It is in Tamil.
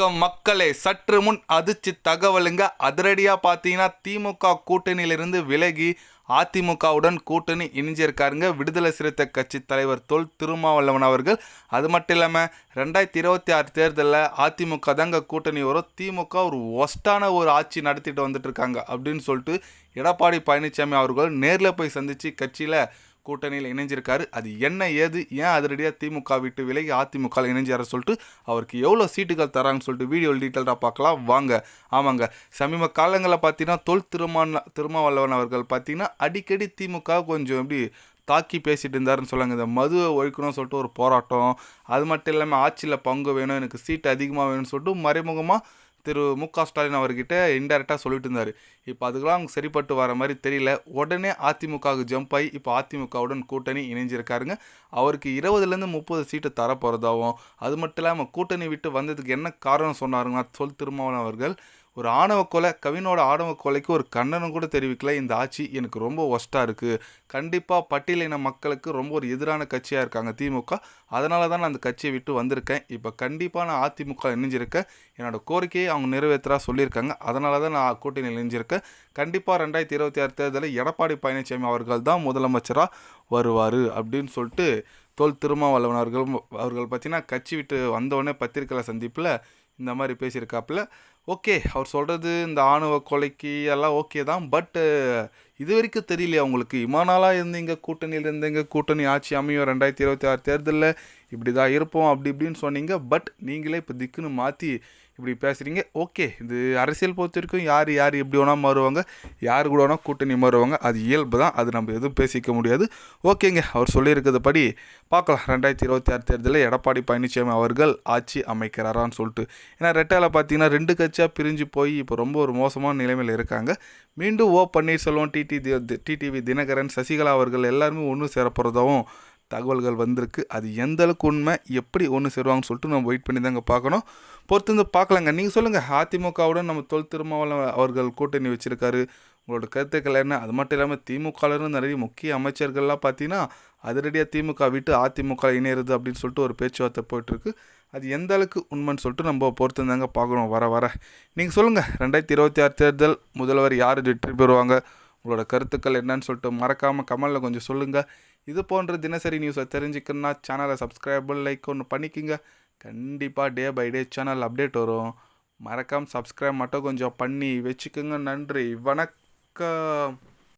மக்களே, சற்று முன் அதிர்ச்சி தகவலுங்க. அதிரடியா பார்த்தீங்கன்னா திமுக கூட்டணியிலிருந்து விலகி அதிமுகவுடன் கூட்டணி இணைஞ்சிருக்காருங்க விடுதலை சிறுத்தை கட்சி தலைவர் தொல் திருமாவளவன் அவர்கள். அது மட்டும் இல்லாமல் 2026 தேர்தலில் அதிமுக தாங்க கூட்டணி வரும், திமுக ஒரு ஒஸ்டான ஒரு ஆட்சி நடத்திட்டு வந்துட்டு இருக்காங்க அப்படின்னு சொல்லிட்டு எடப்பாடி பழனிசாமி அவர்கள் நேரில் போய் சந்தித்து கட்சியில் கூட்டணியில் இணைஞ்சிருக்காரு. அது என்ன ஏது, ஏன் அதிரடியாக திமுக விட்டு விலகி அதிமுக இணைஞ்சார சொல்லிட்டு அவருக்கு எவ்வளோ சீட்டுகள் தராங்கன்னு சொல்லிட்டு வீடியோ டீட்டெயிலாக பார்க்கலாம் வாங்க. ஆமாங்க, சமீப காலங்களில் பார்த்தீங்கன்னா தொல் திருமாவளவன் அவர்கள் பார்த்தீங்கன்னா அடிக்கடி திமுக கொஞ்சம் எப்படி தாக்கி பேசிட்டு இருந்தாருன்னு சொல்லுவாங்க. இந்த மதுவை ஒழிக்கணும்னு சொல்லிட்டு ஒரு போராட்டம், அது மட்டும் இல்லாமல் ஆட்சியில் பங்கு வேணும், எனக்கு சீட்டு அதிகமாக வேணும்னு சொல்லிட்டு மறைமுகமாக திரு மு.க. ஸ்டாலின் அவர்கிட்ட இன்டெரக்டாக சொல்லிட்டு இருந்தார். இப்போ அதுக்கெல்லாம் அவங்க சரிப்பட்டு வர மாதிரி தெரியல. உடனே அதிமுகவுக்கு ஜம்ப் ஆகி இப்போ அதிமுகவுடன் கூட்டணி இணைஞ்சிருக்காருங்க. அவருக்கு 20லேருந்து 30 சீட்டு தரப்போகிறதாகவும், அது மட்டும் இல்லாமல் கூட்டணி விட்டு வந்ததுக்கு என்ன காரணம் சொன்னாருங்கன்னா தொல் திருமாவளவன் அவர்கள், ஒரு ஆணவ கொலை, கவினோட ஆணவ கொலைக்கு ஒரு கண்டனம் கூட தெரிவிக்கல. இந்த ஆட்சி எனக்கு ரொம்ப ஒஸ்ட்டாக இருக்குது, கண்டிப்பாக பட்டியலின மக்களுக்கு ரொம்ப ஒரு எதிரான கட்சியாக இருக்காங்க திமுக, அதனால தான் நான் அந்த கட்சியை விட்டு வந்திருக்கேன். இப்போ கண்டிப்பாக நான் அதிமுக இணைஞ்சிருக்கேன், என்னோடய கோரிக்கையை அவங்க நிறைவேற்றா சொல்லியிருக்காங்க, அதனால தான் நான் கூட்டணியில் இணைஞ்சிருக்கேன். கண்டிப்பாக 2026 தேர்தலில் எடப்பாடி பழனிசாமி அவர்கள் தான் முதலமைச்சராக வருவார் அப்படின்னு சொல்லிட்டு தொல் திருமாவளவன் அவர்கள் பார்த்தீங்கன்னா கட்சி விட்டு வந்தோடனே பத்திரிகையாளர் சந்திப்பில் இந்த மாதிரி பேசியிருக்காப்புல. ஓகே, அவர் சொல்கிறது இந்த ஆணவ கொலைக்கு எல்லாம் ஓகே தான், பட் இது வரைக்கும் தெரியலையா உங்களுக்கு, இம்மா நாளாக இருந்தீங்க கூட்டணியில் இருந்தீங்க, கூட்டணி ஆட்சி அமையும் 2026 தேர்தலில் இப்படி தான் இருப்போம் அப்படி இப்படின்னு சொன்னீங்க, பட் நீங்களே இப்போ திக்குன்னு மாற்றி இப்படி பேசுகிறீங்க. ஓகே, இது அரசியல் பொறுத்த வரைக்கும் யார் எப்படி வேணால் மாறுவாங்க, யார் கூட வேணால் கூட்டணி மாறுவாங்க, அது இயல்பு தான், அது நம்ம எதுவும் பேசிக்க முடியாது. ஓகேங்க, அவர் சொல்லியிருக்கிறது படி பார்க்கலாம் 2026 தேர்தலில் எடப்பாடி பழனிசாமி அவர்கள் ஆட்சி அமைக்கிறாரான்னு சொல்லிட்டு. ஏன்னா ரெட்டாவில் பார்த்தீங்கன்னா 2 கட்சியாக பிரிஞ்சு போய் இப்போ ரொம்ப ஒரு மோசமான நிலைமையில் இருக்காங்க. மீண்டும் பன்னீர்செல்வம், டிடிவி தினகரன், சசிகலா அவர்கள் எல்லாருமே ஒன்று சேரப்போகிறதாகவும் தகவல்கள் வந்திருக்கு. அது எந்த அளவுக்கு உண்மை, எப்படி ஒன்று சேருவாங்கன்னு சொல்லிட்டு நம்ம வெயிட் பண்ணி தாங்க பார்க்கணும். பொறுத்து வந்து பார்க்கலாங்க. நீங்கள் சொல்லுங்கள், அதிமுகவுடன் நம்ம தொல் திருமாவளவன் அவர்கள் கூட்டணி வச்சுருக்காரு, உங்களோட கருத்துக்கள் என்ன? அது மட்டும் இல்லாமல் திமுகவிலேருந்து நிறைய முக்கிய அமைச்சர்கள்லாம் பார்த்தீங்கன்னா அதிரடியாக திமுக விட்டு அதிமுக இணையிறது அப்படின்னு சொல்லிட்டு ஒரு பேச்சுவார்த்தை போயிட்டுருக்கு. அது எந்த அளவுக்கு உண்மைன்னு சொல்லிட்டு நம்ம பொறுத்து தாங்க பார்க்கணும். வர நீங்கள் சொல்லுங்கள், 2026 தேர்தல் முதல்வர் யார் வெற்றி பெறுவாங்க, உங்களோட கருத்துக்கள் என்னன்னு சொல்லிட்டு மறக்காமல் கமெண்டில் கொஞ்சம் சொல்லுங்கள். இது போன்ற தினசரி நியூஸை தெரிஞ்சுக்கணுன்னா சேனலை லைக் ஒன்று பண்ணிக்கோங்க. கண்டிப்பாக day by day channel update வரும், மறக்காமல் சப்ஸ்கிரைப் மட்டும் கொஞ்சம் பண்ணி வச்சுக்கோங்க. நன்றி, வணக்கம்.